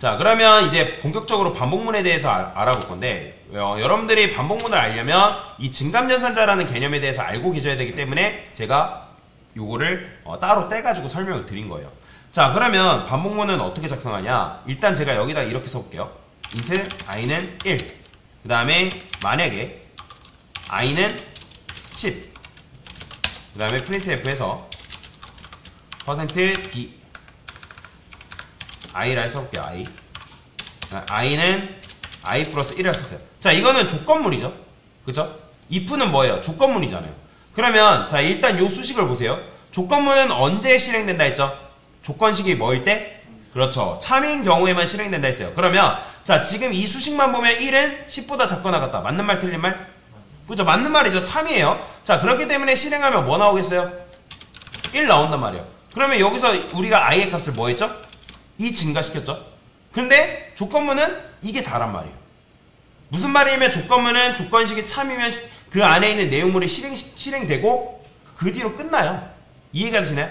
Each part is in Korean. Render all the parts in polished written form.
자, 그러면 이제 본격적으로 반복문에 대해서 알아볼 건데, 여러분들이 반복문을 알려면 이 증감연산자라는 개념에 대해서 알고 계셔야 되기 때문에 제가 요거를 따로 떼가지고 설명을 드린 거예요. 자, 그러면 반복문은 어떻게 작성하냐? 일단 제가 여기다 이렇게 써볼게요. int i는 1. 그 다음에 만약에 i는 10. 그 다음에 printf에서 %d i라 써볼게요. i는 i 플러스 1이라 썼어요. 자, 이거는 조건문이죠. 그쵸? if는 뭐예요? 조건문이잖아요. 그러면 자, 일단 요 수식을 보세요. 조건문은 언제 실행된다 했죠? 조건식이 뭐일 때? 그렇죠. 참인 경우에만 실행된다 했어요. 그러면 자, 지금 이 수식만 보면 1은 10보다 작거나 같다. 맞는 말 틀린 말? 그죠? 맞는 말이죠. 참이에요. 자, 그렇기 때문에 실행하면 뭐 나오겠어요? 1 나온단 말이에요. 그러면 여기서 우리가 i의 값을 뭐 했죠? 2 증가시켰죠? 근데 조건문은 이게 다란 말이에요. 무슨 말이냐면 조건문은 조건식이 참이면 그 안에 있는 내용물이 실행되고 그 뒤로 끝나요. 이해가 되시나요?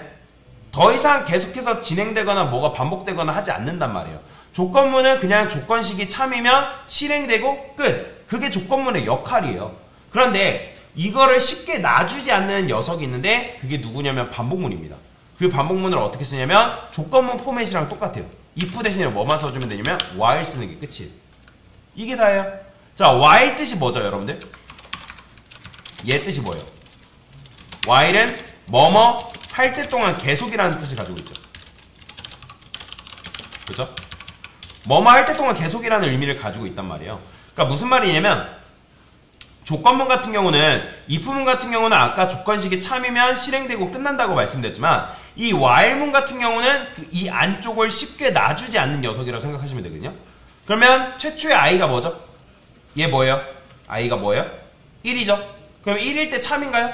더 이상 계속해서 진행되거나 뭐가 반복되거나 하지 않는단 말이에요. 조건문은 그냥 조건식이 참이면 실행되고 끝. 그게 조건문의 역할이에요. 그런데 이거를 쉽게 놔주지 않는 녀석이 있는데 그게 누구냐면 반복문입니다. 그 반복문을 어떻게 쓰냐면 조건문 포맷이랑 똑같아요. if 대신에 뭐만 써주면 되냐면 while 쓰는 게 끝이에요. 이게 다예요. 자, while 뜻이 뭐죠, 여러분들? 얘 뜻이 뭐예요? while은 뭐뭐 할 때 동안 계속이라는 뜻을 가지고 있죠. 그죠? 뭐뭐 할 때 동안 계속이라는 의미를 가지고 있단 말이에요. 그러니까 무슨 말이냐면 조건문 같은 경우는 if문 같은 경우는 아까 조건식이 참이면 실행되고 끝난다고 말씀드렸지만 이 while문 같은 경우는 이 안쪽을 쉽게 놔주지 않는 녀석이라고 생각하시면 되거든요. 그러면 최초의 i가 뭐죠? 얘 뭐예요? i가 뭐예요? 1이죠. 그럼 1일 때 참인가요?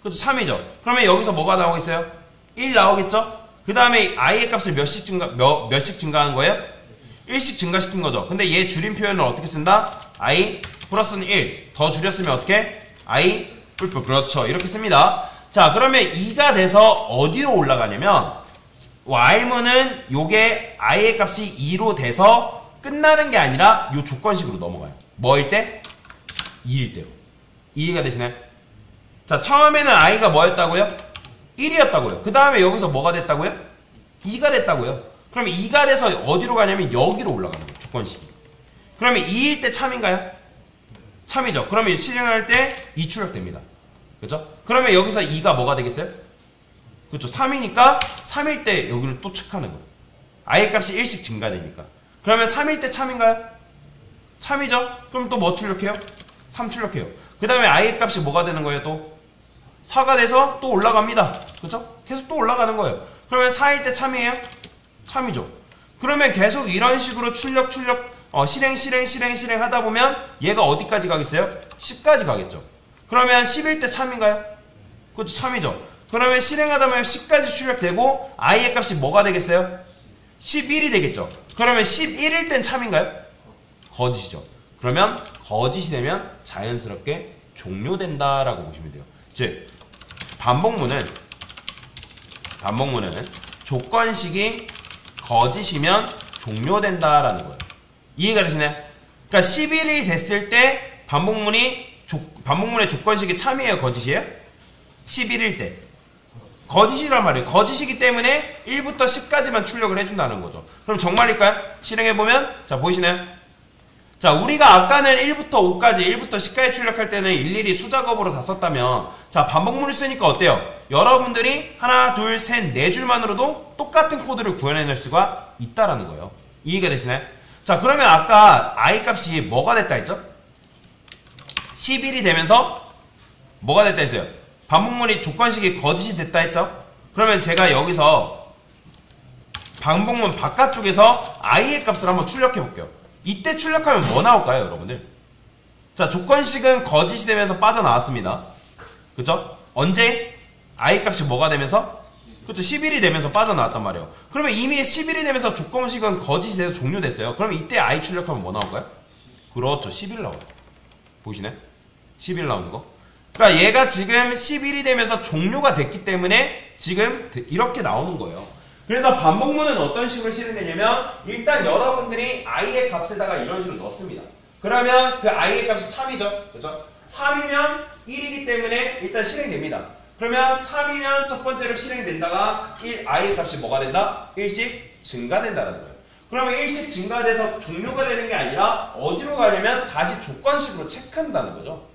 그렇죠. 참이죠. 그러면 여기서 뭐가 나오겠어요? 1 나오겠죠? 그 다음에 i의 값을 몇씩 증가한 거예요? 1씩 증가시킨 거죠. 근데 얘 줄임 표현을 어떻게 쓴다? i 플러스는 1. 더 줄였으면 어떻게? i 뿔뿔. 그렇죠. 이렇게 씁니다. 자, 그러면 2가 돼서 어디로 올라가냐면 while문은 요게 i의 값이 2로 돼서 끝나는 게 아니라 요 조건식으로 넘어가요. 뭐일 때? 2일 때로. 이해가 되시나요? 자, 처음에는 i가 뭐였다고요? 1이었다고요. 그 다음에 여기서 뭐가 됐다고요? 2가 됐다고요. 그러면 2가 돼서 어디로 가냐면 여기로 올라가는 거예요. 조건식이. 그러면 2일 때 참인가요? 참이죠. 그러면 실행할 때 2 출력됩니다. 그렇죠? 그러면 여기서 2가 뭐가 되겠어요? 그렇죠. 3이니까 3일 때 여기를 또 체크하는 거예요. i의 값이 1씩 증가되니까. 그러면 3일 때 참인가요? 참이죠. 그럼 또 뭐 출력해요? 3 출력해요. 그 다음에 i의 값이 뭐가 되는 거예요? 또 4가 돼서 또 올라갑니다. 그렇죠? 계속 또 올라가는 거예요. 그러면 4일 때 참이에요? 참이죠. 그러면 계속 이런 식으로 실행 하다 보면 얘가 어디까지 가겠어요? 10까지 가겠죠. 그러면 10일 때 참인가요? 그것도 참이죠. 그러면 실행하다 보면 10까지 출력되고 i의 값이 뭐가 되겠어요? 11이 되겠죠. 그러면 11일 땐 참인가요? 거짓이죠. 그러면 거짓이 되면 자연스럽게 종료된다라고 보시면 돼요. 즉 반복문은 조건식이 거짓이면 종료된다라는 거예요. 이해가 되시나요? 그러니까 11일이 됐을 때 반복문의 조건식이 참이에요, 거짓이에요? 11일 때. 거짓이란 말이에요. 거짓이기 때문에 1부터 10까지만 출력을 해준다는 거죠. 그럼 정말일까요? 실행해보면, 자, 보이시나요? 자, 우리가 아까는 1부터 5까지, 1부터 10까지 출력할 때는 일일이 수작업으로 다 썼다면, 자, 반복문을 쓰니까 어때요? 여러분들이 하나, 둘, 셋, 네 줄만으로도 똑같은 코드를 구현해낼 수가 있다라는 거예요. 이해가 되시나요? 자, 그러면 아까 i 값이 뭐가 됐다 했죠? 11이 되면서 뭐가 됐다 했어요? 반복문이 조건식이 거짓이 됐다 했죠? 그러면 제가 여기서 반복문 바깥쪽에서 i의 값을 한번 출력해 볼게요. 이때 출력하면 뭐 나올까요, 여러분들? 자, 조건식은 거짓이 되면서 빠져나왔습니다. 그쵸? 언제? i 값이 뭐가 되면서? 그쵸? 11이 되면서 빠져나왔단 말이에요. 그러면 이미 11이 되면서 조건식은 거짓이 돼서 종료됐어요. 그러면 이때 i 출력하면 뭐 나올까요? 그렇죠. 11 나와요. 보이시나요? 11 나오는 거. 그러니까 얘가 지금 11이 되면서 종료가 됐기 때문에 지금 이렇게 나오는 거예요. 그래서 반복문은 어떤 식으로 실행되냐면 일단 여러분들이 i의 값에다가 이런 식으로 넣습니다. 그러면 그 i의 값이 참이죠. 그렇죠? 참이면 1이기 때문에 일단 실행됩니다. 그러면 참이면 첫 번째로 실행된다가 i의 값이 뭐가 된다? 1씩 증가된다라는 거예요. 그러면 1씩 증가돼서 종료가 되는 게 아니라 어디로 가냐면 다시 조건식으로 체크한다는 거죠.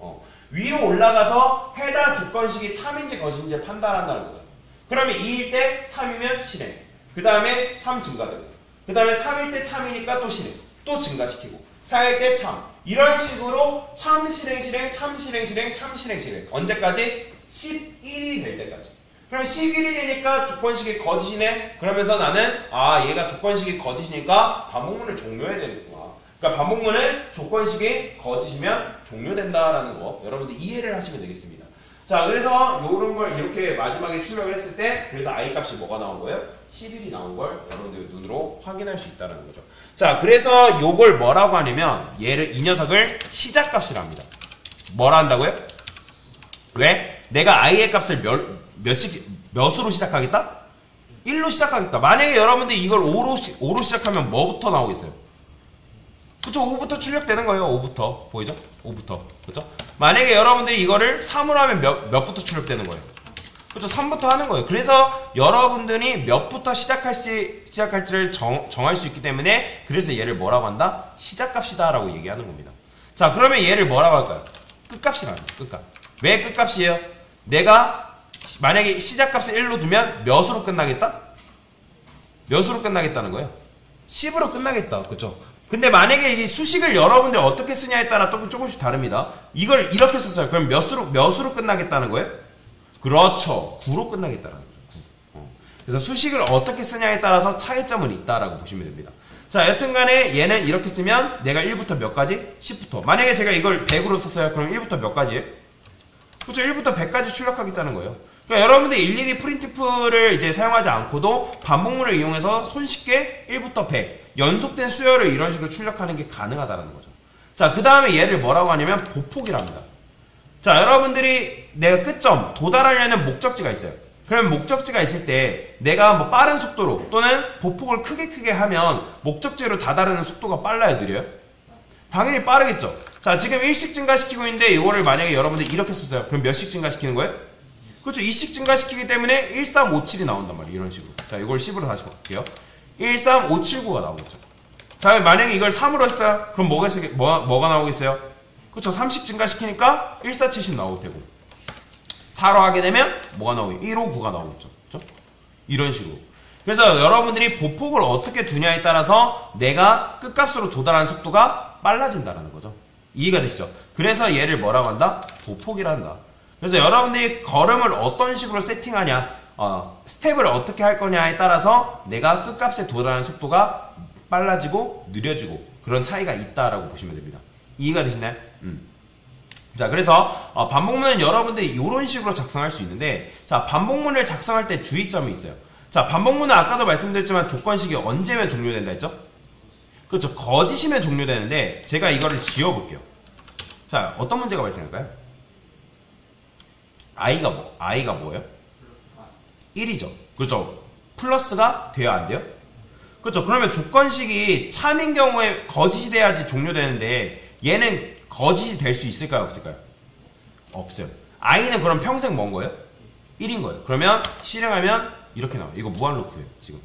위로 올라가서 해당 조건식이 참인지 거짓인지 판단한다는 거예요. 그러면 2일 때 참이면 실행. 그 다음에 3 증가되고. 그 다음에 3일 때 참이니까 또 실행. 또 증가시키고. 4일 때 참. 이런 식으로 참 실행 실행 참 실행 실행 참 실행 실행. 언제까지? 11이 될 때까지. 그럼 11이 되니까 조건식이 거짓이네. 그러면서 나는 얘가 조건식이 거짓이니까 반복문을 종료해야 되겠구나. 그러니까 반복문은 조건식이 거짓이면 종료된다라는 거 여러분들 이해를 하시면 되겠습니다. 자, 그래서 요런 걸 이렇게 마지막에 출력을 했을 때 그래서 i 값이 뭐가 나온 거예요? 11이 나온 걸 여러분들 눈으로 확인할 수 있다는 거죠. 자, 그래서 요걸 뭐라고 하냐면 얘를 이 녀석을 시작값이라 합니다. 뭐라 한다고요? 왜? 내가 i의 값을 몇으로 시작하겠다? 1로 시작하겠다. 만약에 여러분들이 이걸 5로 시작하면 뭐부터 나오겠어요? 그쵸? 5부터 출력되는 거예요. 5부터. 보이죠? 5부터. 그쵸? 만약에 여러분들이 이거를 3으로 하면 몇부터 출력되는 거예요? 그쵸? 3부터 하는 거예요. 그래서 여러분들이 몇부터 시작할지를 정할 수 있기 때문에 그래서 얘를 뭐라고 한다? 시작값이다 라고 얘기하는 겁니다. 자, 그러면 얘를 뭐라고 할까요? 끝값이라는 거예요. 끝값. 왜 끝값이에요? 내가 만약에 시작값을 1로 두면 몇으로 끝나겠다? 몇으로 끝나겠다는 거예요? 10으로 끝나겠다. 그쵸? 근데 만약에 이 수식을 여러분들 어떻게 쓰냐에 따라 조금씩 다릅니다. 이걸 이렇게 썼어요. 그럼 몇으로 끝나겠다는 거예요? 그렇죠. 9로 끝나겠다는 거죠. 9. 그래서 수식을 어떻게 쓰냐에 따라서 차이점은 있다라고 보시면 됩니다. 자, 여튼간에 얘는 이렇게 쓰면 내가 1부터 몇 가지? 10부터. 만약에 제가 이걸 100으로 썼어요. 그럼 1부터 몇 가지예요? 그렇죠. 1부터 100까지 출력하겠다는 거예요. 그러니까 여러분들이 일일이 프린트프를 이제 사용하지 않고도 반복문을 이용해서 손쉽게 1부터 100 연속된 수열을 이런 식으로 출력하는 게 가능하다는 거죠. 자, 그 다음에 얘를 뭐라고 하냐면 보폭이랍니다. 자, 여러분들이 내가 끝점 도달하려는 목적지가 있어요. 그러면 목적지가 있을 때 내가 뭐 빠른 속도로 또는 보폭을 크게 하면 목적지로 다다르는 속도가 빨라요, 느려요? 당연히 빠르겠죠. 자, 지금 1씩 증가시키고 있는데 이거를 만약에 여러분들 이렇게 썼어요. 그럼 몇씩 증가시키는 거예요? 그렇죠. 2씩 증가시키기 때문에 1357이 나온단 말이에요. 이런 식으로. 자, 이걸 10으로 다시 바꿀게요. 13579가 나오겠죠. 자, 만약에 이걸 3으로 했어요. 그럼 뭐가 나오겠어요? 그렇죠. 30 증가시키니까 1470 나올 테고. 4로 하게 되면 뭐가 나오겠죠? 159가 나오겠죠. 그렇죠? 이런 식으로. 그래서 여러분들이 보폭을 어떻게 두냐에 따라서 내가 끝값으로 도달하는 속도가 빨라진다는 거죠. 이해가 되시죠? 그래서 얘를 뭐라고 한다? 보폭이라 한다. 그래서 여러분들이 걸음을 어떤 식으로 세팅하냐, 스텝을 어떻게 할 거냐에 따라서 내가 끝값에 도달하는 속도가 빨라지고 느려지고 그런 차이가 있다라고 보시면 됩니다. 이해가 되시나요? 자, 그래서 반복문은 여러분들이 이런 식으로 작성할 수 있는데, 자, 반복문을 작성할 때 주의점이 있어요. 자, 반복문은 아까도 말씀드렸지만 조건식이 언제면 종료된다 했죠? 그렇죠. 거짓이면 종료되는데 제가 이거를 지워볼게요. 자, 어떤 문제가 발생할까요? i가 뭐예요? 1이죠. 그렇죠. 플러스가 돼야 안 돼요? 그렇죠. 그러면 조건식이 참인 경우에 거짓이 돼야지 종료되는데 얘는 거짓이 될 수 있을까요? 없을까요? 없어요. i는 그럼 평생 뭔 거예요? 1인 거예요. 그러면 실행하면 이렇게 나와요. 이거 무한 루프예요. 지금.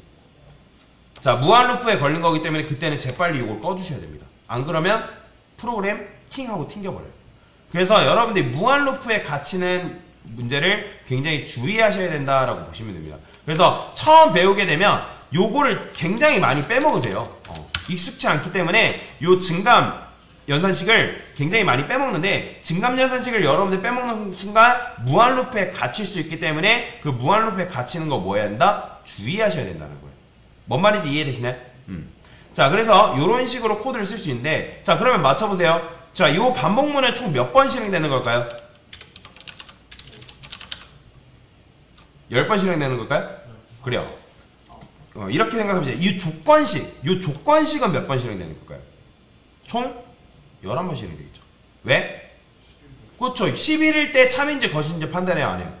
자, 무한 루프에 걸린 거기 때문에 그때는 재빨리 이걸 꺼주셔야 됩니다. 안 그러면 프로그램 팅하고 튕겨버려요. 그래서 여러분들이 무한 루프에 갇히는 문제를 굉장히 주의하셔야 된다라고 보시면 됩니다. 그래서 처음 배우게 되면 요거를 굉장히 많이 빼먹으세요. 익숙치 않기 때문에 요 증감 연산식을 굉장히 많이 빼먹는데, 증감 연산식을 여러분들 빼먹는 순간 무한 루프에 갇힐 수 있기 때문에 그 무한 루프에 갇히는 거 뭐 해야 된다? 주의하셔야 된다는 거예요. 뭔 말인지 이해되시나요? 자, 그래서 요런 식으로 코드를 쓸 수 있는데, 자, 그러면 맞춰보세요. 자, 요 반복문은 총 몇 번 실행되는 걸까요? 10번 실행되는 걸까요? 그래요. 이렇게 생각하면 이 조건식은 몇 번 실행되는 걸까요? 총 11번 실행되겠죠. 왜? 그렇죠. 11일 때 참인지 거짓인지 판단해야 안 해요.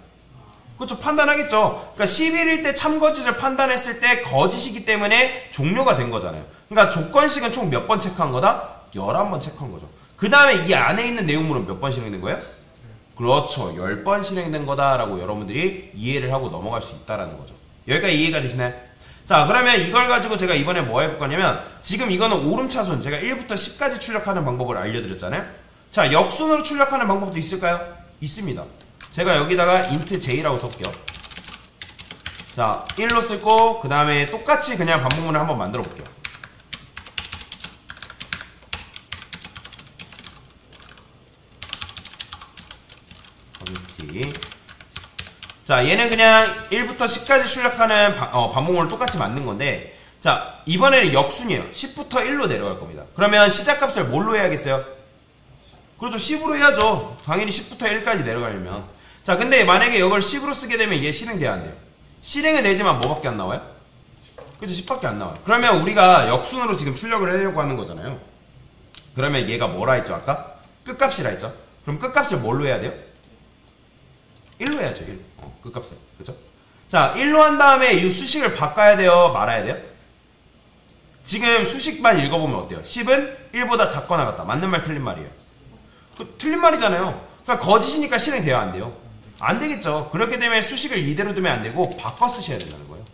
그렇죠. 판단하겠죠. 그러니까 11일 때 참거짓을 판단했을 때 거짓이기 때문에 종료가 된 거잖아요. 그러니까 조건식은 총 몇 번 체크한 거다? 11번 체크한 거죠. 그 다음에 이 안에 있는 내용물은 몇 번 실행된 거예요? 그렇죠. 10번 실행된 거다라고 여러분들이 이해를 하고 넘어갈 수 있다라는 거죠. 여기까지 이해가 되시나요? 자, 그러면 이걸 가지고 제가 이번에 뭐 해볼 거냐면 지금 이거는 오름차순 제가 1부터 10까지 출력하는 방법을 알려드렸잖아요. 자, 역순으로 출력하는 방법도 있을까요? 있습니다. 제가 여기다가 int j라고 쓸게요. 자, 1로 쓰고 그 다음에 똑같이 그냥 반복문을 한번 만들어 볼게요. 자, 얘는 그냥 1부터 10까지 출력하는 반복문을 똑같이 만든 건데, 자, 이번에는 역순이에요. 10부터 1로 내려갈 겁니다. 그러면 시작값을 뭘로 해야겠어요? 그렇죠. 10으로 해야죠. 당연히 10부터 1까지 내려가려면. 자, 근데 만약에 이걸 10으로 쓰게 되면 얘 실행돼야 안 돼요. 실행은 되지만 뭐밖에 안 나와요? 그렇죠. 10밖에 안 나와요. 그러면 우리가 역순으로 지금 출력을 하려고 하는 거잖아요. 그러면 얘가 뭐라 했죠, 아까? 끝값이라 했죠. 그럼 끝값을 뭘로 해야 돼요? 1로 해야죠, 1. 끝값을. 그죠? 자, 1로 한 다음에 이 수식을 바꿔야 돼요? 말아야 돼요? 지금 수식만 읽어보면 어때요? 10은 1보다 작거나 같다. 맞는 말, 틀린 말이에요? 틀린 말이잖아요. 그러니까 거짓이니까 실행돼요, 안 돼요? 안 되겠죠. 그렇게 되면 수식을 이대로 두면 안 되고 바꿔 쓰셔야 된다는 거예요.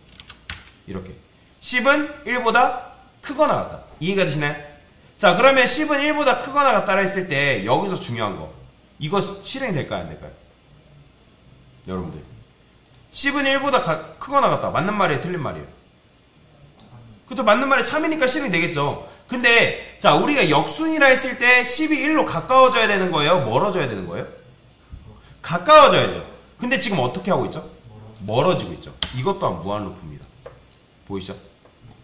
이렇게. 10은 1보다 크거나 같다. 이해가 되시나요? 자, 그러면 10은 1보다 크거나 같다라 했을 때 여기서 중요한 거. 이거 실행될까요, 안 될까요? 여러분들. 10은 1보다 크거나 같다. 맞는 말이에요, 틀린 말이에요? 그쵸, 맞는 말이 참이니까 실행되겠죠. 근데 자, 우리가 역순이라 했을 때 10이 1로 가까워져야 되는 거예요? 멀어져야 되는 거예요? 가까워져야죠. 근데 지금 어떻게 하고 있죠? 멀어지고 있죠. 이것 또한 무한루프입니다. 보이시죠?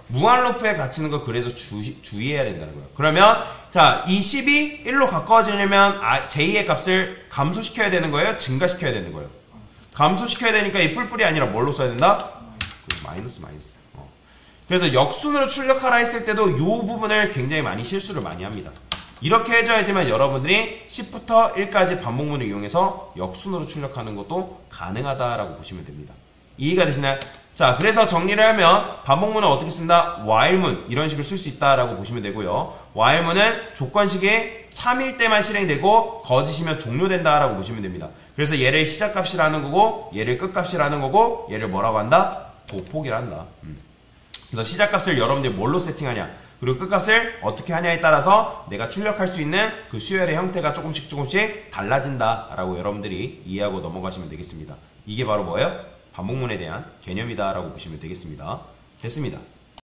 무한루프에 갇히는 거 그래서 주의해야 된다는 거예요. 그러면 자, 이 10이 1로 가까워지려면 j의 값을 감소시켜야 되는 거예요? 증가시켜야 되는 거예요? 감소시켜야 되니까 이 뿔뿔이 아니라 뭘로 써야 된다? 마이너스. 그래서 역순으로 출력하라 했을 때도 이 부분을 굉장히 많이 실수를 많이 합니다. 이렇게 해줘야지만 여러분들이 10부터 1까지 반복문을 이용해서 역순으로 출력하는 것도 가능하다라고 보시면 됩니다. 이해가 되시나요? 자, 그래서 정리를 하면 반복문은 어떻게 쓴다? while문 이런 식으로 쓸 수 있다라고 보시면 되고요. while문은 조건식의 참일 때만 실행되고 거짓이면 종료된다라고 보시면 됩니다. 그래서 얘를 시작값이라는 거고 얘를 끝값이라는 거고 얘를 뭐라고 한다? 보폭이라 한다. 그래서 시작값을 여러분들이 뭘로 세팅하냐 그리고 끝값을 어떻게 하냐에 따라서 내가 출력할 수 있는 그 수열의 형태가 조금씩 달라진다라고 여러분들이 이해하고 넘어가시면 되겠습니다. 이게 바로 뭐예요? 반복문에 대한 개념이다 라고 보시면 되겠습니다. 됐습니다.